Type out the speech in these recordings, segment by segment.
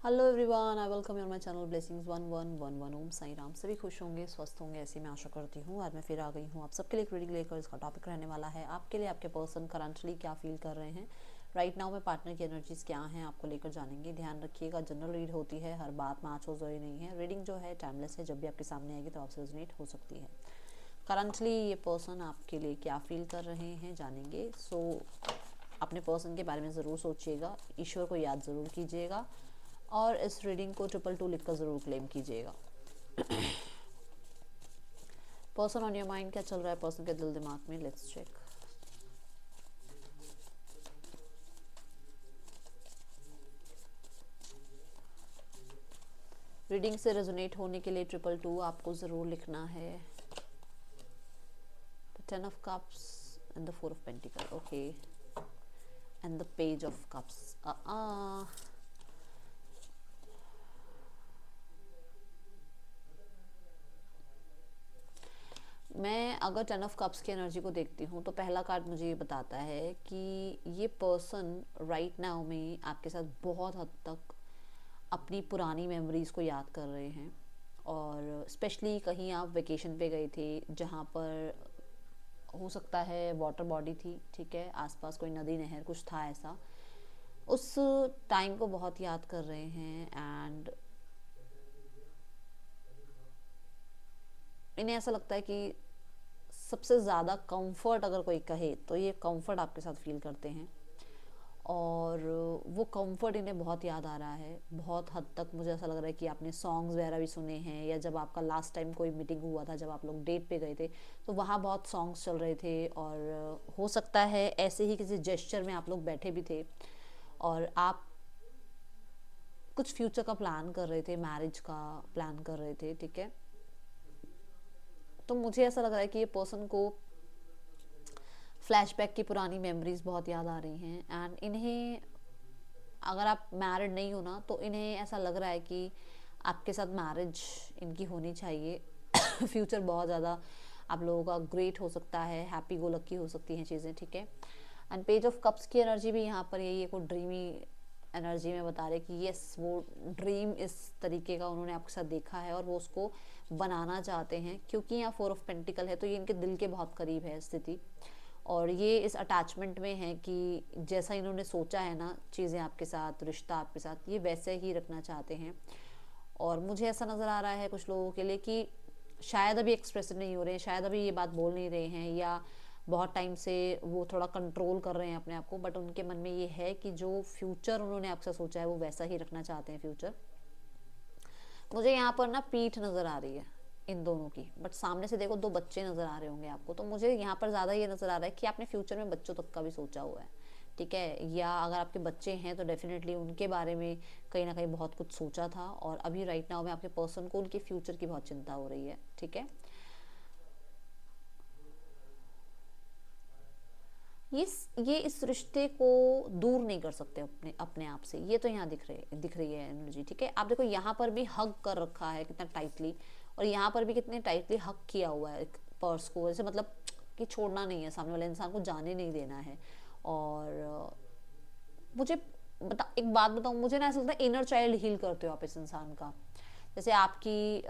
Hello everyone, I welcome you on my channel blessings 1111 ओम साई राम। सभी खुश होंगे, स्वस्थ होंगे, ऐसी मैं आशा करती हूँ। आज मैं फिर आ गई हूँ आप सबके लिए एक रीडिंग लेकर। इसका टॉपिक रहने वाला है आपके लिए आपके पर्सन करंटली क्या फील कर रहे हैं राइट नाउ में, पार्टनर की एनर्जीज क्या हैं आपको लेकर जानेंगे। ध्यान रखिएगा, जनरल रीड होती है, हर बात मैच हो जरूरी नहीं है। रीडिंग जो है टाइमलेस है, जब भी आपके सामने आएगी तो आपसे रेजोनेट हो सकती है। करंटली ये पर्सन आपके लिए क्या फील कर रहे हैं जानेंगे। अपने पर्सन के बारे में ज़रूर सोचिएगा, ईश्वर को याद ज़रूर कीजिएगा और इस रीडिंग को 222 लिखकर ज़रूर क्लेम कीजिएगा। पर्सन ऑन योर माइंड, क्या चल रहा है पर्सन के दिल दिमाग में, लेट्स चेक। रीडिंग से रेजोनेट होने के लिए 222 आपको ज़रूर लिखना है। 10 of cups and the 4 of pentacle, okay, and the page of cups. मैं अगर 10 ऑफ कप्स की एनर्जी को देखती हूँ तो पहला कार्ड मुझे ये बताता है कि ये पर्सन राइट नाउ में आपके साथ बहुत हद तक अपनी पुरानी मेमोरीज़ को याद कर रहे हैं। और स्पेशली कहीं आप वेकेशन पे गए थे जहाँ पर हो सकता है वाटर बॉडी थी, ठीक है, आसपास कोई नदी नहर कुछ था ऐसा, उस टाइम को बहुत याद कर रहे हैं। एंड इन्हें ऐसा लगता है कि सबसे ज़्यादा कंफर्ट अगर कोई कहे तो ये कंफर्ट आपके साथ फील करते हैं। और वो कंफर्ट इन्हें बहुत याद आ रहा है। बहुत हद तक मुझे ऐसा लग रहा है कि आपने सॉन्ग्स वगैरह भी सुने हैं, या जब आपका लास्ट टाइम कोई मीटिंग हुआ था, जब आप लोग डेट पे गए थे, तो वहाँ बहुत सॉन्ग्स चल रहे थे। और हो सकता है ऐसे ही किसी जेस्चर में आप लोग बैठे भी थे और आप कुछ फ्यूचर का प्लान कर रहे थे, मैरिज का प्लान कर रहे थे, ठीक है। तो मुझे ऐसा लग रहा है कि ये पर्सन को फ्लैशबैक की पुरानी मेमोरीज बहुत याद आ रही हैं। एंड इन्हें, अगर आप मैरिड नहीं हो ना, तो इन्हें ऐसा लग रहा है कि आपके साथ मैरिज इनकी होनी चाहिए। फ्यूचर बहुत ज़्यादा आप लोगों का ग्रेट हो सकता है, हैप्पी गो लकी हो सकती हैं चीज़ें, ठीक है। एंड पेज ऑफ कप्स की एनर्जी भी यहाँ पर यही है, कोई ड्रीमी एनर्जी में बता रहे कि यस, वो ड्रीम इस तरीके का उन्होंने आपके साथ देखा है और वो उसको बनाना चाहते हैं। क्योंकि यहाँ 4 ऑफ पेंटिकल है तो ये इनके दिल के बहुत करीब है स्थिति। और ये इस अटैचमेंट में है कि जैसा इन्होंने सोचा है ना चीज़ें आपके साथ, रिश्ता आपके साथ, ये वैसे ही रखना चाहते हैं। और मुझे ऐसा नज़र आ रहा है कुछ लोगों के लिए कि शायद अभी एक्सप्रेस नहीं हो रहे हैं, शायद अभी ये बात बोल नहीं रहे हैं, या बहुत टाइम से वो थोड़ा कंट्रोल कर रहे हैं अपने आप को, बट उनके मन में ये है कि जो फ्यूचर उन्होंने आपसे सोचा है वो वैसा ही रखना चाहते हैं फ्यूचर। मुझे यहाँ पर ना पीठ नज़र आ रही है इन दोनों की, बट सामने से देखो दो बच्चे नज़र आ रहे होंगे आपको, तो मुझे यहाँ पर ज़्यादा ये नज़र आ रहा है कि आपने फ्यूचर में बच्चों तक का भी सोचा हुआ है, ठीक है। या अगर आपके बच्चे हैं तो डेफिनेटली उनके बारे में कहीं ना कहीं बहुत कुछ सोचा था, और अभी राइट नाउ में आपके पर्सन को उनके फ्यूचर की बहुत चिंता हो रही है, ठीक है। ये ये इस रिश्ते को दूर नहीं कर सकते अपने अपने आप से, ये तो यहाँ दिख रही है एनर्जी, ठीक है। आप देखो यहाँ पर भी हग कर रखा है कितना टाइटली, और यहाँ पर भी कितने टाइटली हग किया हुआ है पर्स को, जैसे मतलब कि छोड़ना नहीं है, सामने वाले इंसान को जाने नहीं देना है। और मुझे बता, एक बात बताऊँ, मुझे ना ऐसा लगता है इनर चाइल्ड हील करते हो आप इस इंसान का। जैसे आपकी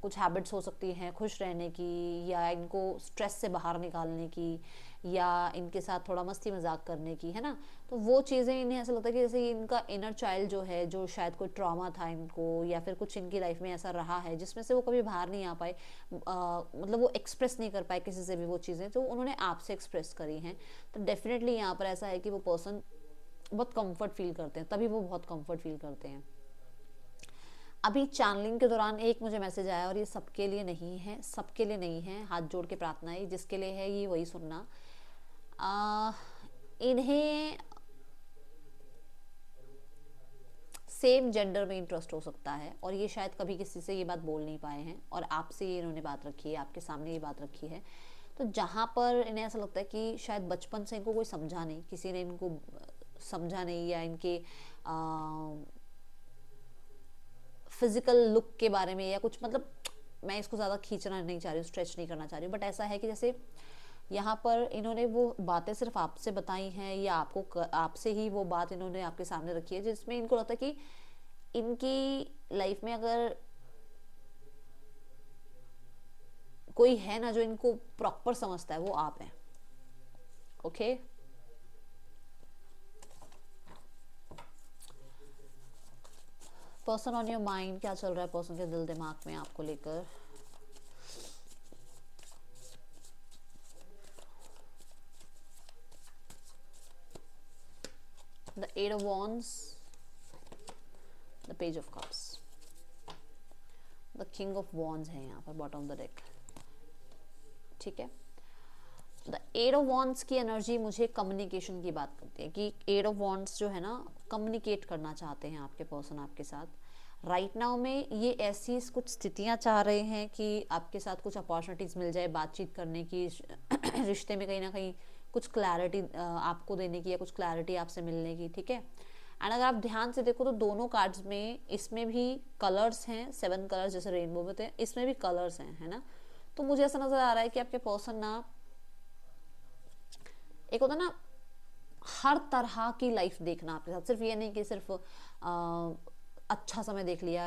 कुछ हैबिट्स हो सकती हैं खुश रहने की, या इनको स्ट्रेस से बाहर निकालने की, या इनके साथ थोड़ा मस्ती मजाक करने की, है ना। तो वो चीज़ें इन्हें ऐसा लगता है कि जैसे इनका इनर चाइल्ड जो है, जो शायद कोई ट्रॉमा था इनको, या फिर कुछ इनकी लाइफ में ऐसा रहा है जिसमें से वो कभी बाहर नहीं आ पाए, मतलब वो एक्सप्रेस नहीं कर पाए किसी से भी वो चीज़ें, तो उन्होंने आपसे एक्सप्रेस करी हैं। तो डेफिनेटली यहाँ पर ऐसा है कि वो पर्सन बहुत कंफर्ट फील करते हैं, तभी वो बहुत कंफर्ट फील करते हैं। अभी चैनलिंग के दौरान एक मुझे मैसेज आया, और ये सबके लिए नहीं है, सबके लिए नहीं है, हाथ जोड़ के प्रार्थना है, जिसके लिए है ये वही सुनना। इन्हें सेम जेंडर में इंटरेस्ट हो सकता है, और ये शायद कभी किसी से ये बात बोल नहीं पाए हैं, और आपसे ये इन्होंने बात रखी है, आपके सामने ये बात रखी है। तो जहाँ पर इन्हें ऐसा लगता है कि शायद बचपन से इनको कोई समझा नहीं, किसी ने इनको समझा नहीं, या इनके फिजिकल लुक के बारे में, या कुछ, मतलब मैं इसको ज़्यादा खींचना नहीं चाह रही हूँ, स्ट्रेच नहीं करना चाह रही हूँ, बट ऐसा है कि जैसे यहाँ पर इन्होंने वो बातें सिर्फ आपसे बताई हैं, या आपको आपसे ही वो बात इन्होंने आपके सामने रखी है, जिसमें इनको लगता है कि इनकी लाइफ में अगर कोई है ना जो इनको प्रॉपर समझता है, वो आप हैं। Okay, person on your mind, क्या चल रहा है पर्सन के दिल दिमाग में आपको लेकर। The eight of wands, the page of cups, the king of wands है यहाँ पर बॉटम ऑफ द डेक। ठीक है, द एट ऑफ वॉन्ड्स की एनर्जी मुझे कम्युनिकेशन की बात करती है कि एट ऑफ वॉन्ड्स जो है ना, कम्युनिकेट करना चाहते हैं आपके पर्सन आपके साथ। राइट नाउ में ये ऐसी कुछ स्थितियां चाह रहे हैं कि आपके साथ कुछ अपॉर्चुनिटीज़ मिल जाए बातचीत करने की, रिश्ते में कहीं ना कहीं कुछ क्लैरिटी आपको देने की या कुछ क्लैरिटी आपसे मिलने की। ठीक है, एंड अगर आप ध्यान से देखो तो दोनों कार्ड्स में, इसमें भी कलर्स हैं, 7 कलर्स जैसे रेनबो में थे, इसमें भी कलर्स हैं, है ना। तो मुझे ऐसा नजर आ रहा है कि आपके पर्सन ना, एक होता ना हर तरह की लाइफ देखना आपके साथ, सिर्फ ये नहीं कि सिर्फ अच्छा समय देख लिया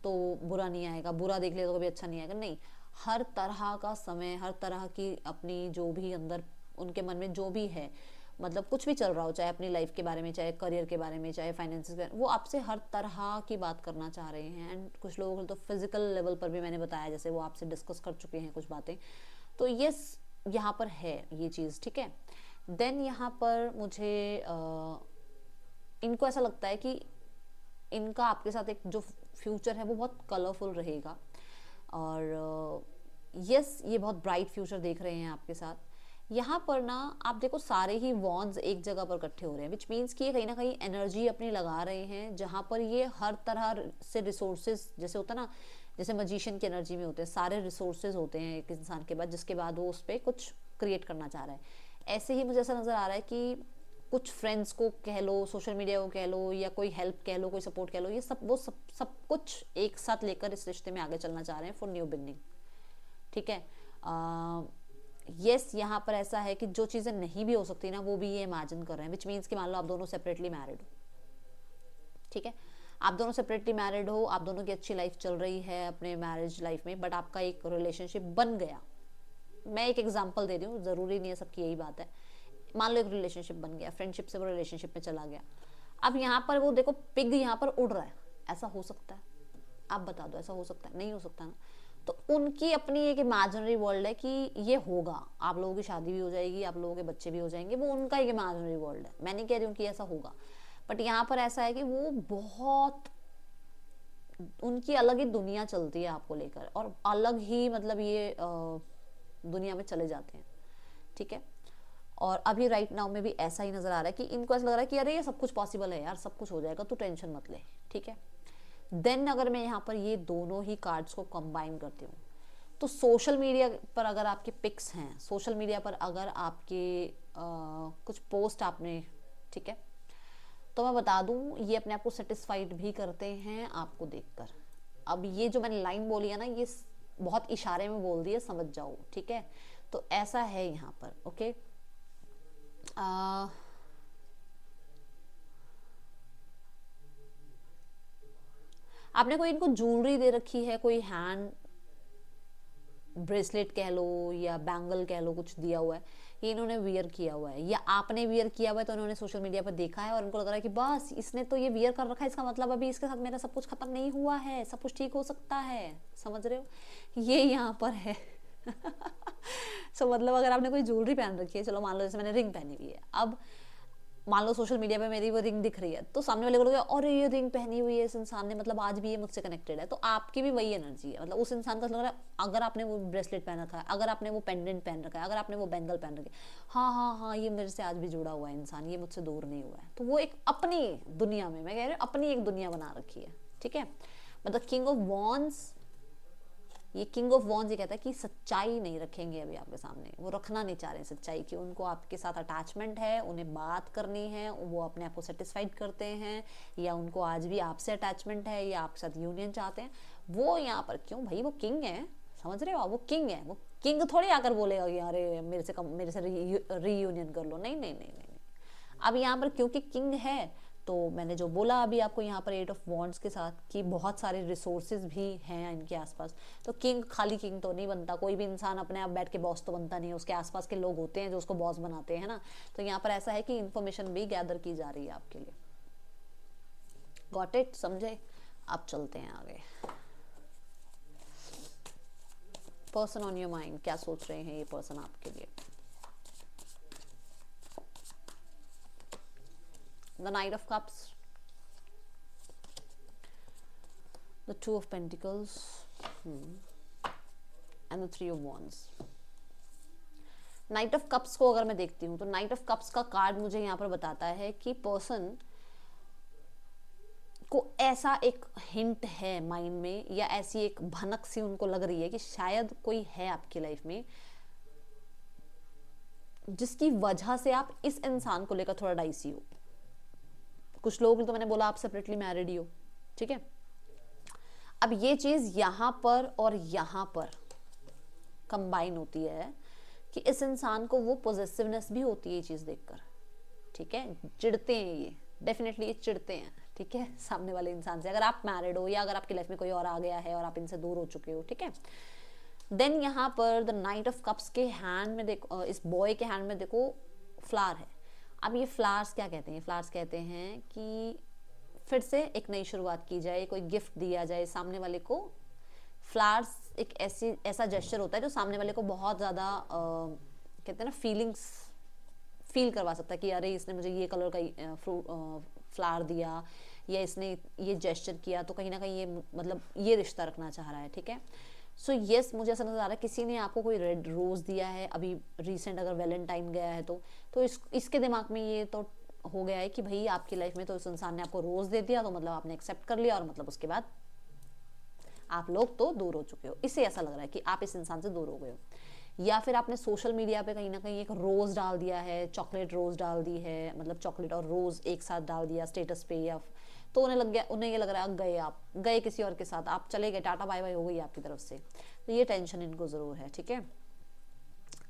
तो बुरा नहीं आएगा, बुरा देख लिया तो कभी अच्छा नहीं आएगा, नहीं, हर तरह का समय, हर तरह की अपनी जो भी अंदर उनके मन में जो भी है, मतलब कुछ भी चल रहा हो, चाहे अपनी लाइफ के बारे में, चाहे करियर के बारे में, चाहे फाइनेंस के, वो आपसे हर तरह की बात करना चाह रहे हैं। एंड कुछ लोगों को तो फिजिकल लेवल पर भी मैंने बताया, जैसे वो आपसे डिस्कस कर चुके हैं कुछ बातें, तो यस यहाँ पर है ये चीज़। ठीक है, देन यहाँ पर मुझे इनको ऐसा लगता है कि इनका आपके साथ एक जो फ्यूचर है वो बहुत कलरफुल रहेगा, और यस ये बहुत ब्राइट फ्यूचर देख रहे हैं आपके साथ। यहाँ पर ना आप देखो सारे ही वॉन्ड्स एक जगह पर इकट्ठे हो रहे हैं, विच मीन्स कि ये कहीं ना कहीं एनर्जी अपनी लगा रहे हैं, जहाँ पर ये हर तरह से रिसोर्सेज, जैसे होता है ना, जैसे मजिशियन की एनर्जी में होते हैं सारे रिसोर्सेज होते हैं एक इंसान के बाद, जिसके बाद वो उस पर कुछ क्रिएट करना चाह रहा है। ऐसे ही मुझे ऐसा नज़र आ रहा है कि कुछ फ्रेंड्स को कह लो, सोशल मीडिया को कह लो, या कोई हेल्प कह लो, कोई सपोर्ट कह लो, ये सब कुछ एक साथ लेकर इस रिश्ते में आगे चलना चाह रहे हैं फॉर न्यू बिगनिंग। ठीक है, यस यहाँ पर ऐसा है कि जो चीज़ें नहीं भी हो सकती ना, वो भी ये इमेजिन कर रहे हैं, विच मीन्स कि मान लो आप दोनों सेपरेटली मैरिड हो। ठीक है, आप दोनों सेपरेटली मैरिड हो, आप दोनों की अच्छी लाइफ चल रही है अपने मैरिज लाइफ में, बट आपका एक रिलेशनशिप बन गया। मैं एक एग्जांपल दे रही हूँ, ज़रूरी नहीं है सबकी यही बात है। मान लो एक रिलेशनशिप बन गया, फ्रेंडशिप से वो रिलेशनशिप में चला गया, अब यहाँ पर वो देखो पिग यहाँ पर उड़ रहा है, ऐसा हो सकता है? आप बता दो, ऐसा हो सकता है? नहीं हो सकता ना। तो उनकी अपनी एक इमेजिनरी वर्ल्ड है कि ये होगा, आप लोगों की शादी भी हो जाएगी, आप लोगों के बच्चे भी हो जाएंगे, वो उनका एक इमेजिनरी वर्ल्ड है। मैं नहीं कह रही हूँ कि ऐसा होगा, बट यहाँ पर ऐसा है कि वो बहुत, उनकी अलग ही दुनिया चलती है आपको लेकर, और अलग ही मतलब ये दुनिया में चले जाते हैं। ठीक है, और अभी राइट नाउ में भी ऐसा ही नजर आ रहा है कि इनको ऐसा लग रहा है कि अरे ये सब कुछ पॉसिबल है यार, सब कुछ हो जाएगा, तू टेंशन मत ले। ठीक है, देन अगर मैं यहाँ पर ये दोनों ही कार्ड्स को कंबाइन करती हूँ, तो सोशल मीडिया पर अगर आपके पिक्स हैं, सोशल मीडिया पर अगर आपके कुछ पोस्ट आपने, ठीक है, तो मैं बता दूं ये अपने आप को सेटिस्फाइड भी करते हैं आपको देखकर। अब ये जो मैंने लाइन बोली है ना, ये बहुत इशारे में बोल दी है, समझ जाओ। ठीक है, तो ऐसा है यहाँ पर। ओके, आपने कोई इनको ज्वेलरी दे रखी है, कोई हैंड ब्रेसलेट कह लो या बैंगल कह लो, कुछ दिया हुआ है, ये इन्होंने वियर किया हुआ है, या आपने वियर किया हुआ है, तो उन्होंने सोशल मीडिया पर देखा है और उनको लग रहा है कि बस इसने तो ये वियर कर रखा है, इसका मतलब अभी इसके साथ मेरा सब कुछ खत्म नहीं हुआ है, सब कुछ ठीक हो सकता है। समझ रहे हो, ये यहाँ पर है। सो मतलब अगर आपने कोई ज्वेलरी पहन रखी है, चलो मान लो जैसे मैंने रिंग पहनी हुई है, अब मान लो सोशल मीडिया पे मेरी वो रिंग दिख रही है, तो सामने वाले को लगेगा और ये रिंग पहनी हुई है इस इंसान ने, मतलब आज भी ये मुझसे कनेक्टेड है। तो आपकी भी वही एनर्जी है, मतलब उस इंसान का लग रहा है, अगर आपने वो ब्रेसलेट पहन रखा है, अगर आपने वो पेंडेंट पहन रखा है, अगर आपने वो बैंगल पहन रखी है, हाँ हाँ हाँ, ये मेरे से आज भी जुड़ा हुआ है इंसान, ये मुझसे दूर नहीं हुआ है। तो वो एक अपनी दुनिया में, मैं कह रही हूँ अपनी एक दुनिया बना रखी है। ठीक है, मतलब किंग ऑफ वॉन्ड्स, ये किंग ऑफ वॉन्ड्स ये कहता है कि सच्चाई नहीं रखेंगे अभी आपके सामने, वो रखना नहीं चाह रहे हैं सच्चाई की, उनको आपके साथ अटैचमेंट है, उन्हें बात करनी है, वो अपने आप को सेटिस्फाइड करते हैं, या उनको आज भी आपसे अटैचमेंट है, या आपके साथ यूनियन चाहते हैं। वो यहाँ पर क्यों भाई, वो किंग है, समझ रहे हो, वो किंग है, वो किंग थोड़ी आकर बोलेगा कि अरे मेरे से रीयूनियन कर लो, नहीं नहीं नहीं नहीं। अब यहाँ पर क्योंकि किंग है तो मैंने जो बोला अभी आपको यहाँ पर 8 ऑफ वॉन्ड्स के साथ कि बहुत सारे रिसोर्सेज भी हैं इनके आसपास। तो किंग खाली किंग तो नहीं बनता, कोई भी इंसान अपने आप बैठ के बॉस तो बनता नहीं है, उसके आसपास के लोग होते हैं जो उसको बॉस बनाते हैं ना। तो यहाँ पर ऐसा है कि इन्फॉर्मेशन भी गैदर की जा रही है आपके लिए। गॉट इट, समझे? अब चलते हैं आगे। पर्सन ऑन योर माइंड, क्या सोच रहे हैं ये पर्सन आपके लिए? The Knight of Cups, the Two of Pentacles, and the Three of Wands. Knight of Cups को अगर मैं देखती हूँ तो Knight of Cups का कार्ड मुझे यहाँ पर बताता है कि पर्सन को ऐसा एक हिंट है माइंड में, या ऐसी एक भनक सी उनको लग रही है कि शायद कोई है आपकी लाइफ में जिसकी वजह से आप इस इंसान को लेकर थोड़ा डाइसी हो। कुछ लोग तो मैंने बोला आप सेपरेटली मैरिड ही हो, ठीक है। अब ये चीज यहां पर और यहां पर कंबाइन होती है कि इस इंसान को वो पॉजिटिवनेस भी होती है ये चीज देखकर, ठीक है। चिढ़ते हैं ये, डेफिनेटली ये चिढ़ते हैं, ठीक है, सामने वाले इंसान से। अगर आप मैरिड हो या अगर आपकी लाइफ में कोई और आ गया है और आप इनसे दूर हो चुके हो, ठीक है। देन यहाँ पर द नाइट ऑफ कप्स के हैंड में देखो, इस बॉय के हैंड में देखो फ्लावर है। अब ये फ्लावर्स क्या कहते हैं? फ्लावर्स कहते हैं कि फिर से एक नई शुरुआत की जाए, कोई गिफ्ट दिया जाए सामने वाले को। फ्लावर्स एक ऐसा जेस्चर होता है जो सामने वाले को बहुत ज़्यादा कहते हैं ना फीलिंग्स फील करवा सकता है कि अरे इसने मुझे ये कलर का फ्लावर दिया या इसने ये जेस्चर किया, तो कहीं ना कहीं ये मतलब ये रिश्ता रखना चाह रहा है, ठीक है। सो यस, मुझे ऐसा नजर आ रहा है किसी ने आपको कोई रेड रोज दिया है अभी रिसेंट, अगर वैलेंटाइन गया है तो इसके दिमाग में ये तो हो गया है कि भाई आपकी लाइफ में तो इस इंसान ने आपको रोज दे दिया, तो मतलब आपने एक्सेप्ट कर लिया और मतलब उसके बाद आप लोग तो दूर हो चुके हो। इससे ऐसा लग रहा है कि आप इस इंसान से दूर हो गए हो, या फिर आपने सोशल मीडिया पे कहीं ना कहीं एक रोज डाल दिया है, चॉकलेट रोज डाल दी है, मतलब चॉकलेट और रोज एक साथ डाल दिया स्टेटस पे, या तो उन्हें ये लग रहा है आप गए किसी और के साथ, आप चले गए, टाटा बाय बाय हो गई आपकी तरफ से। तो ये टेंशन इनको जरूर है, ठीक है।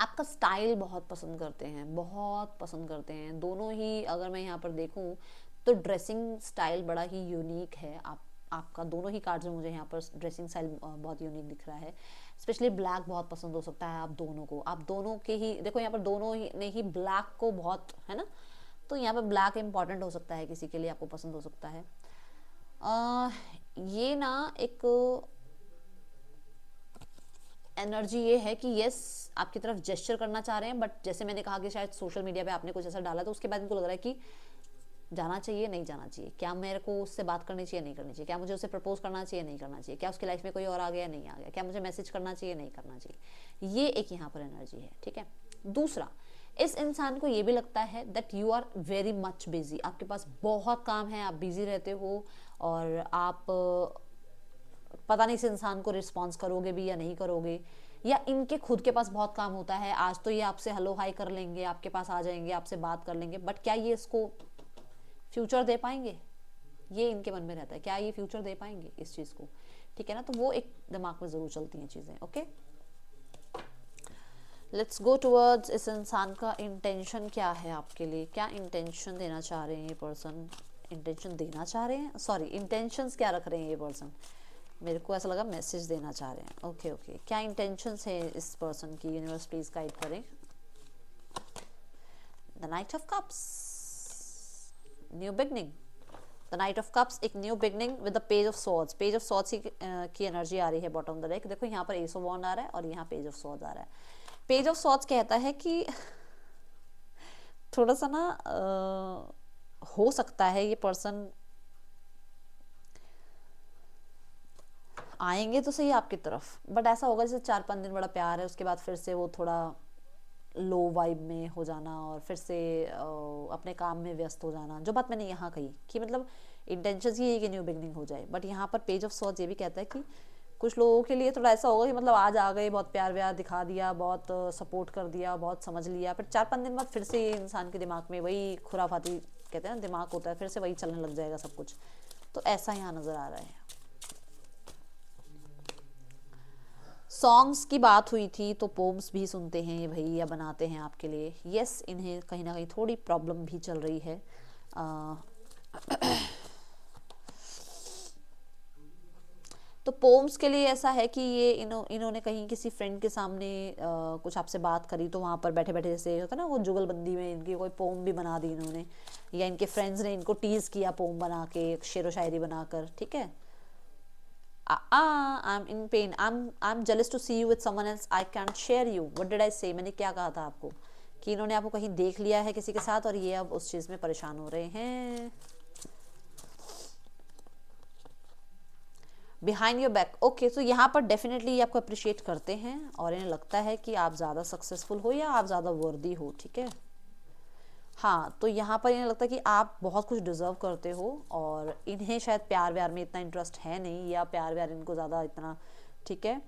आपका स्टाइल बहुत पसंद करते हैं, बहुत पसंद करते हैं दोनों ही। अगर मैं यहाँ पर देखूँ तो ड्रेसिंग स्टाइल बड़ा ही यूनिक है आपका। दोनों ही कार्ड्स में मुझे यहाँ पर ड्रेसिंग स्टाइल बहुत यूनिक दिख रहा है। स्पेशली ब्लैक बहुत पसंद हो सकता है आप दोनों को। आप दोनों के ही देखो, यहाँ पर दोनों ही ने ही ब्लैक को बहुत, है ना, तो यहाँ पर ब्लैक इंपॉर्टेंट हो सकता है किसी के लिए, आपको पसंद हो सकता है। ये ना एक एनर्जी ये है कि यस आपकी तरफ जेस्चर करना चाह रहे हैं, बट जैसे मैंने कहा कि शायद सोशल मीडिया पे आपने कुछ ऐसा डाला तो उसके बाद इनको लग रहा है कि जाना चाहिए नहीं जाना चाहिए, क्या मेरे को उससे बात करनी चाहिए नहीं करनी चाहिए, क्या मुझे उसे प्रपोज करना चाहिए नहीं करना चाहिए, क्या उसकी लाइफ में कोई और आ गया नहीं आ गया, क्या मुझे मैसेज करना चाहिए नहीं करना चाहिए। ये एक यहाँ पर एनर्जी है, ठीक है। दूसरा, इस इंसान को ये भी लगता है that you are very much busy, आपके पास बहुत काम है, आप बिजी रहते हो और आप पता नहीं इस इंसान को रिस्पॉन्स करोगे भी या नहीं करोगे, या इनके खुद के पास बहुत काम होता है। आज तो ये आपसे हेलो हाई कर लेंगे, आपके पास आ जाएंगे, आपसे बात कर लेंगे, बट क्या ये इसको फ्यूचर दे पाएंगे? ये इनके मन में रहता है, क्या ये फ्यूचर दे पाएंगे इस चीज को, ठीक है ना। तो वो एक दिमाग में जरूर चलती हैं चीजें, ओके। लेट्स गो टुवर्ड्स इस इंसान का इंटेंशन क्या है आपके लिए, क्या इंटेंशन देना चाह रहे हैं ये पर्सन, इंटेंशन देना चाह रहे हैं, सॉरी इंटेंशंस क्या रख रहे हैं ये पर्सन, मेरे को ऐसा लगा मैसेज देना चाह रहे हैं। ओके ओके, क्या इंटेंशंस है इस पर्सन की, यूनिवर्स प्लीज गाइड करें। The knight of cups, new beginning. The knight of cups एक new beginning with the page of swords. Page of swords की एनर्जी आ रही है बॉटम ऑफ द डेक। देखो यहाँ पर एस ऑफ वॉन्ड आ रहा है और यहाँ पेज ऑफ स्वॉर्ड्स आ रहा है। पेज ऑफ स्वॉर्ड्स कहता है कि थोड़ा सा ना हो सकता है ये पर्सन आएंगे तो सही आपकी तरफ, बट ऐसा होगा जैसे 4-5 दिन बड़ा प्यार है, उसके बाद फिर से वो थोड़ा लो वाइब में हो जाना और फिर से अपने काम में व्यस्त हो जाना। जो बात मैंने यहाँ कही कि मतलब इंटेंशन ये है कि न्यू बिगनिंग हो जाए, बट यहाँ पर पेज ऑफ स्वॉर्ड्स ये भी कहता है कि कुछ लोगों के लिए थोड़ा ऐसा होगा कि मतलब आज आ गए, बहुत प्यार व्यार दिखा दिया, बहुत सपोर्ट कर दिया, बहुत समझ लिया, फिर 4-5 दिन बाद फिर से ये इंसान के दिमाग में वही खुराफाती कहते हैं ना दिमाग होता है, फिर से वही चलने लग जाएगा सब कुछ। तो ऐसा यहाँ नजर आ रहा है। सॉन्ग्स की बात हुई थी तो पोम्स भी सुनते हैं ये भाई या बनाते हैं आपके लिए। यस, इन्हें कहीं ना कहीं थोड़ी प्रॉब्लम भी चल रही है तो पोम्स के लिए ऐसा है कि ये इन्होंने कहीं किसी फ्रेंड के सामने कुछ आपसे बात करी, तो वहाँ पर बैठे बैठे जैसे होता है ना वो जुगलबंदी में इनकी कोई पोम भी बना दी इन्होंने, या इनके फ्रेंड्स ने इनको टीज किया पोम बना के, शेरो शायरी बनाकर, ठीक है। I am in pain, I am jealous to see you with someone else, I can't share you, what did I say, मैंने क्या कहा था आपको कि इन्होंने आपको कहीं देख लिया है किसी के साथ और ये अब उस चीज़ में परेशान हो रहे हैं। बिहाइंड योर बैक, ओके, तो यहाँ पर डेफिनेटली ये आपको अप्रिशिएट करते हैं और इन्हें लगता है कि आप ज़्यादा सक्सेसफुल हो या आप ज़्यादा वर्दी हो, ठीक है। हाँ, तो यहाँ पर इन्हें लगता है कि आप बहुत कुछ डिजर्व करते हो और इन्हें शायद प्यार व्यार में इतना इंटरेस्ट है नहीं, या प्यार व्यार इनको ज़्यादा इतना, ठीक है।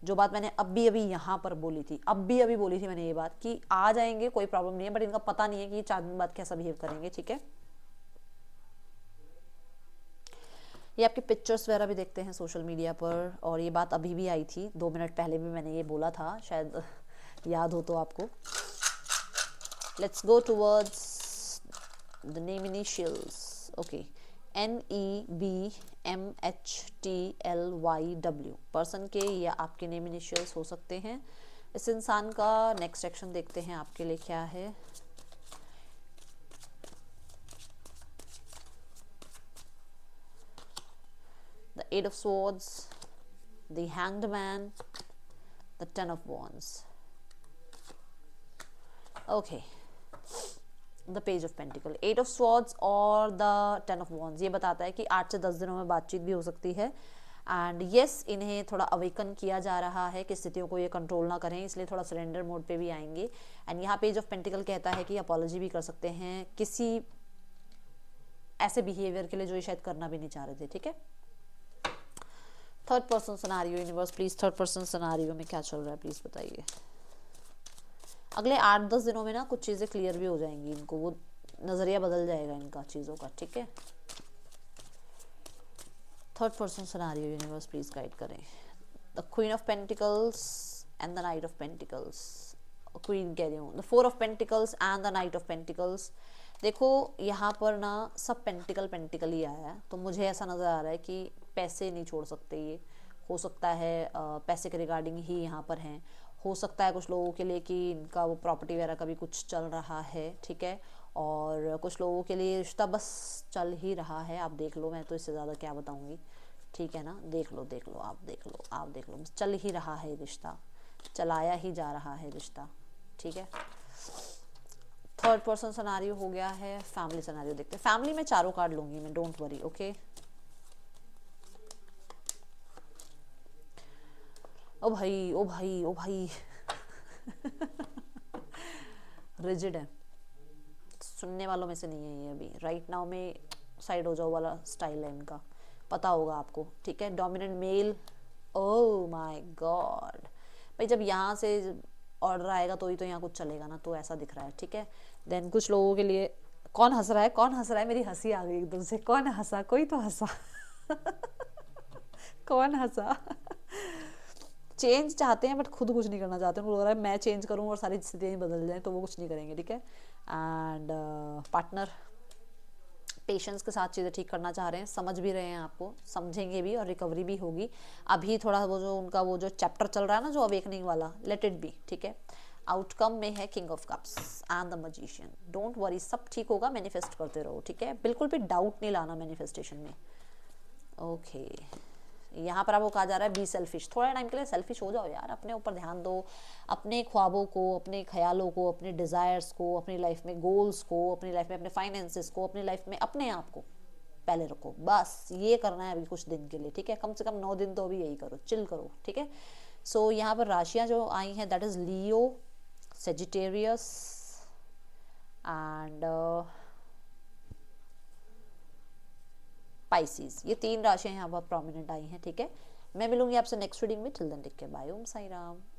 जो बात मैंने अभी अभी यहाँ पर बोली थी, अभी बोली थी मैंने ये बात कि आ जाएंगे कोई प्रॉब्लम नहीं है, बट इनका पता नहीं है कि 4 दिन बाद कैसा बिहेव करेंगे, ठीक है। ये आपके पिक्चर्स वगैरह भी देखते हैं सोशल मीडिया पर, और ये बात अभी भी आई थी 2 मिनट पहले भी मैंने ये बोला था, शायद याद हो तो आपको। Let's go towards the name initials, okay, NEBMHTLYW, person के या आपके नेम इनिशियल्स हो सकते हैं। इस इंसान का नेक्स्ट एक्शन देखते हैं आपके लिए क्या है। The 8 of Swords, the Hanged Man, the 10 of Wands. Okay, the Page of Pentacle, 8 of Swords और the 10 of Wands ये बताता है कि 8 से 10 दिनों में बातचीत भी हो सकती है। एंड यस, इन्हें थोड़ा अवेकन किया जा रहा है कि स्थितियों को ये कंट्रोल ना करें, इसलिए थोड़ा सरेंडर मोड पे भी आएंगे। एंड यहाँ पेज ऑफ पेंटिकल कहता है कि अपॉलॉजी भी कर सकते हैं किसी ऐसे बिहेवियर के लिए जो ये शायद करना भी नहीं चाह रहे थे, ठीक है। Third person scenario universe, please third person scenario में क्या चल रहा है प्लीज बताइए। अगले 8-10 दिनों में ना कुछ चीज़ें क्लियर भी हो जाएंगी, इनको वो नज़रिया बदल जाएगा इनका चीज़ों का, ठीक है। Third person scenario universe please guide करें। The queen of pentacles and the knight of pentacles, queen कह रही हूँ, the 4 of pentacles and the knight of pentacles. देखो यहाँ पर ना सब पेंटिकल ही आया है, तो मुझे ऐसा नज़र आ रहा है कि पैसे नहीं छोड़ सकते ये, हो सकता है पैसे के रिगार्डिंग ही यहाँ पर हैं। हो सकता है कुछ लोगों के लिए कि इनका वो प्रॉपर्टी वगैरह का भी कुछ चल रहा है, ठीक है। और कुछ लोगों के लिए रिश्ता बस चल ही रहा है, आप देख लो, मैं तो इससे ज़्यादा क्या बताऊँगी, ठीक है ना। देख लो आप देख लो, चल ही रहा है रिश्ता, चलाया ही जा रहा है रिश्ता, ठीक है। थर्ड पर्सन सिनेरियो हो गया है। फैमिली सिनेरियो देखते हैं। फैमिली में 4 कार्ड लूंगी मैं, डोंट वरी, ओके। ओ भाई रिजिड है, सुनने वालों में से नहीं है ये अभी, राइट नाउ में साइड हो जाओ वाला स्टाइल है इनका, पता होगा आपको, ठीक है। Dominant mail, oh my God भाई, जब यहाँ से ऑर्डर आएगा तो ही तो यहाँ कुछ चलेगा ना, तो ऐसा दिख रहा है, ठीक है। देन कुछ लोगों के लिए, कौन हंस रहा है, मेरी हंसी आ गई एकदम से, कौन हंसा, कोई तो हंसा कौन हंसा चेंज चाहते हैं बट खुद कुछ नहीं करना चाहते, उनको लग रहा है मैं चेंज करूँ और सारी स्थितियाँ बदल जाएं, तो वो कुछ नहीं करेंगे, ठीक है। एंड पार्टनर पेशेंस के साथ चीज़ें ठीक करना चाह रहे हैं, समझ भी रहे हैं आपको, समझेंगे भी और रिकवरी भी होगी। अभी थोड़ा वो जो उनका वो जो चैप्टर चल रहा है ना, जो अवेकनिंग वाला, लेट इट बी, ठीक है। आउटकम में है king of cups and the magician, don't worry, सब ठीक होगा, मैनिफेस्ट करते रहो, ठीक है। बिल्कुल भी डाउट नहीं लाना मैनिफेस्टेशन में, ओके। यहाँ पर आपको कहा जा रहा है बी सेल्फिश, थोड़ा टाइम के लिए सेल्फिश हो जाओ यार, अपने ऊपर ध्यान दो, अपने ख्वाबों को, अपने ख्यालों को, अपने डिज़ायर्स को, अपनी लाइफ में गोल्स को, अपनी लाइफ में अपने फाइनेंसेस को, अपनी लाइफ में अपने आप को पहले रखो, बस ये करना है अभी कुछ दिन के लिए, ठीक है। कम से कम 9 दिन तो अभी यही करो, चिल करो, ठीक है। सो यहाँ पर राशियाँ जो आई हैं that is Leo, Sagittarius and Pisces, ये 3 राशियां यहाँ बहुत प्रोमिनेंट आई हैं, ठीक है। मैं मिलूंगी आपसे नेक्स्ट रीडिंग में, till then take care, bye, Om Sai Ram.